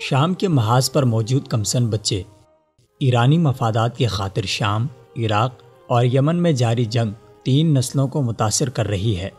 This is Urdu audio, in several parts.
شام کے محاذ پر موجود کمسن بچے ایرانی مفادات کی خاطر شام، عراق اور یمن میں جاری جنگ 3 نسلوں کو متاثر کر رہی ہے۔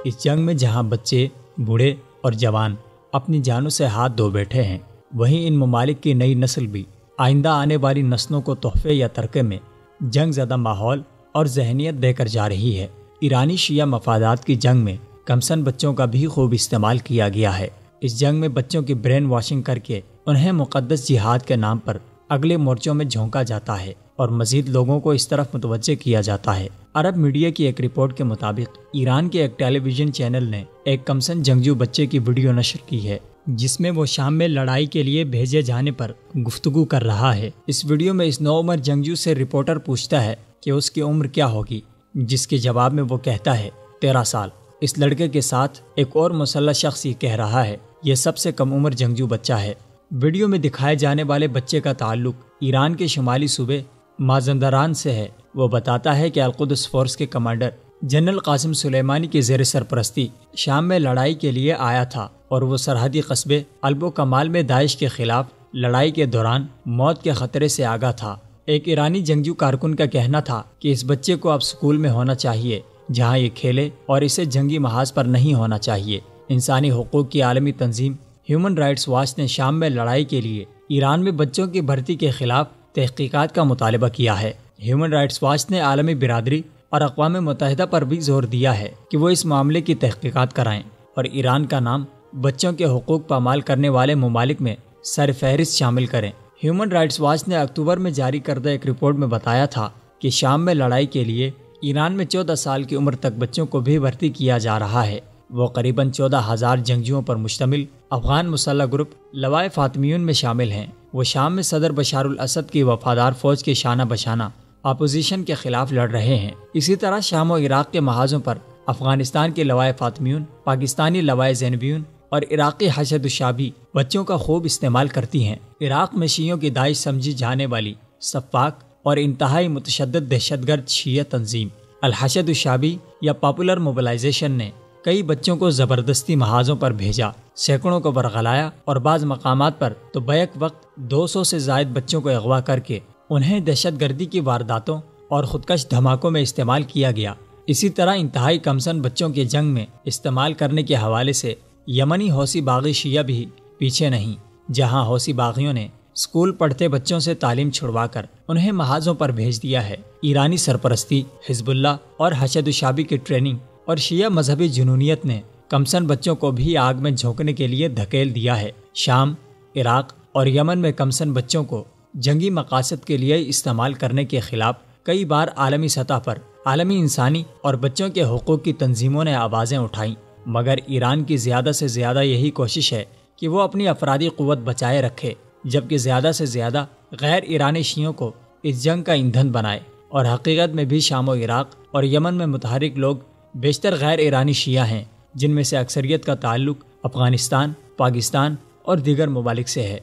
اس جنگ میں جہاں بچے، بوڑھے اور جوان اپنی جانوں سے ہاتھ دھو بیٹھے ہیں، وہیں ان ممالک کی نئی نسل بھی آئندہ آنے والی نسلوں کو تحفے یا ترکے میں جنگ زدہ ماحول اور ذہنیت دے کر جا رہی ہے۔ ایرانی شیعہ مفادات کی جنگ میں کمسن بچوں کا بھی خوب استعمال کیا گیا ہے۔ اس جنگ میں بچوں کی برین واشنگ کر کے انہیں مقدس جہاد کے نام پر اگلے مورچوں میں جھونکا جاتا ہے اور مزید لوگوں کو اس طرف متوجہ کیا جاتا ہے۔ عرب میڈیا کی ایک رپورٹ کے مطابق ایران کے ایک ٹیلی ویژن چینل نے ایک کمسن جنگجو بچے کی ویڈیو نشر کی ہے جس میں وہ شام میں لڑائی کے لیے بھیجے جانے پر گفتگو کر رہا ہے۔ اس ویڈیو میں اس نوعمر جنگجو سے رپورٹر پوچھتا ہے کہ اس کی عمر کیا ہوگی، جس کے جواب میں وہ کہتا ہے 13 سال۔ اس لڑکے کے ساتھ ایک اور مسلح شخص یہ کہہ رہا ہے یہ سب سے کم عمر جنگجو بچہ ہے۔ ویڈیو میں دکھائے جانے والے بچے کا تعلق ایران کے شمالی صوبے مازندران سے ہے۔ وہ بتاتا ہے کہ القدس فورس کے کمانڈر جنرل قاسم سلیمانی کی زیر سرپرستی شام میں لڑائی کے لیے آیا تھا اور وہ سرحدی قصبے البو کمال میں داعش کے خلاف لڑائی کے دوران موت کے خطرے سے آگاہ تھا۔ ایک ایرانی جنگجو کارکن کا کہنا تھا کہ اس بچے کو اب سکول میں ہونا چاہیے جہاں یہ کھیلے اور اسے جنگی محاذ پر نہیں ہونا چاہیے۔ انسانی حقوق کی عالمی تنظیم ہیومن رائٹس واچ نے شام میں لڑائی کے لیے ایران میں بچوں کی بھرتی کے خلاف تحقیقات کا مطالبہ کیا ہے۔ ہیومن رائٹس واچ نے عالمی برادری اور اقوام متحدہ پر بھی زور دیا ہے کہ وہ اس معاملے کی تحقیقات کرائیں اور ایران کا نام بچوں کے حقوق پامال کرنے والے ممالک میں سر فہرست شامل کریں۔ ہیومن رائٹس واچ نے اکتوبر میں جاری کردہ ایک رپورٹ میں بتایا تھا کہ شام میں لڑائی کے لیے ایران میں 14 سال کی عمر تک بچوں کو بھی بھرتی کیا جا رہا ہے۔ وہ قریباً 14,000 جنگجوؤں پر مشتمل افغان مسلح گروپ لوائے فاطمیون میں شامل ہیں۔ وہ شام میں صدر بشار الاسد کی وفادار فوج کے شانہ بشانہ اپوزیشن کے خلاف لڑ رہے ہیں۔ اسی طرح شام و عراق کے محاذوں پر افغانستان کے لوائے فاطمیون، پاکستانی لوائے زینبیون اور عراقی حشد الشعبی بچوں کا خوب استعمال کرتی ہیں۔ عراق میں شیعوں کی داعش سمجھی جانے والی سفاک اور انتہائی متشدد دہشت گرد شیعہ تنظیم الحشد الشعبی یا پاپولر موبلائزیشن نے کئی بچوں کو زبردستی محاذوں پر بھیجا، سینکڑوں کو برگلایا اور بعض مقامات پر تو بیک وقت 200 سے زائد بچوں کو اغوا کر کے انہیں دہشت گردی کی وارداتوں اور خودکش دھماکوں میں استعمال کیا گیا۔ اسی طرح انتہائی کمسن بچوں کے جنگ میں استعمال کرنے کے حوالے سے یمنی حوثی باغی شیعہ بھی پیچھے نہیں، جہاں حوثی باغیوں نے اسکول پڑھتے بچوں سے تعلیم چھڑوا کر انہیں محاذوں پر بھیج دیا ہے۔ ایرانی سرپرستی، حزب اللہ اور حشد الشعبی کی ٹریننگ اور شیعہ مذہبی جنونیت نے کمسن بچوں کو بھی آگ میں جھونکنے کے لیے دھکیل دیا ہے۔ شام، عراق اور یمن میں کمسن بچوں کو جنگی مقاصد کے لیے استعمال کرنے کے خلاف کئی بار عالمی سطح پر عالمی انسانی اور بچوں کے حقوق کی تنظیموں نے آوازیں اٹھائیں، مگر ایران کی زیادہ سے زیادہ یہی کوشش ہے کہ وہ اپنی افرادی قوت بچائے رکھے، جبکہ زیادہ سے زیادہ غیر ایرانی شیعوں کو اس جنگ کا ایندھن بنائے۔ اور حقیقت میں بھی شام و عراق اور یمن میں متحرک لوگ بیشتر غیر ایرانی شیعہ ہیں، جن میں سے اکثریت کا تعلق افغانستان، پاکستان اور دیگر ممالک سے ہے۔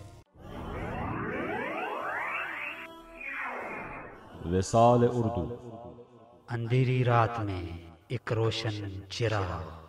وصال اردو، اندھیری رات میں ایک روشن چراغ۔